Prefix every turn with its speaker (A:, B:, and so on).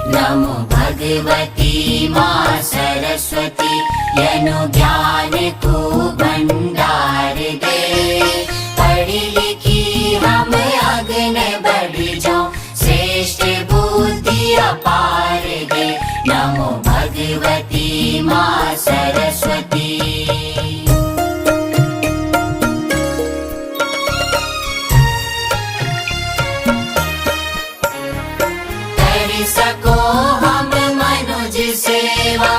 A: नमो भगवती माँ सरस्वती, यनु ज्ञान को भंडार दे। पढ़ी लिखी हम आगे बढ़ जाओ, श्रेष्ठ बुद्धि अपार दे। नमो भगवती माँ सरस्वती। कर सको हम मनुज सेवा,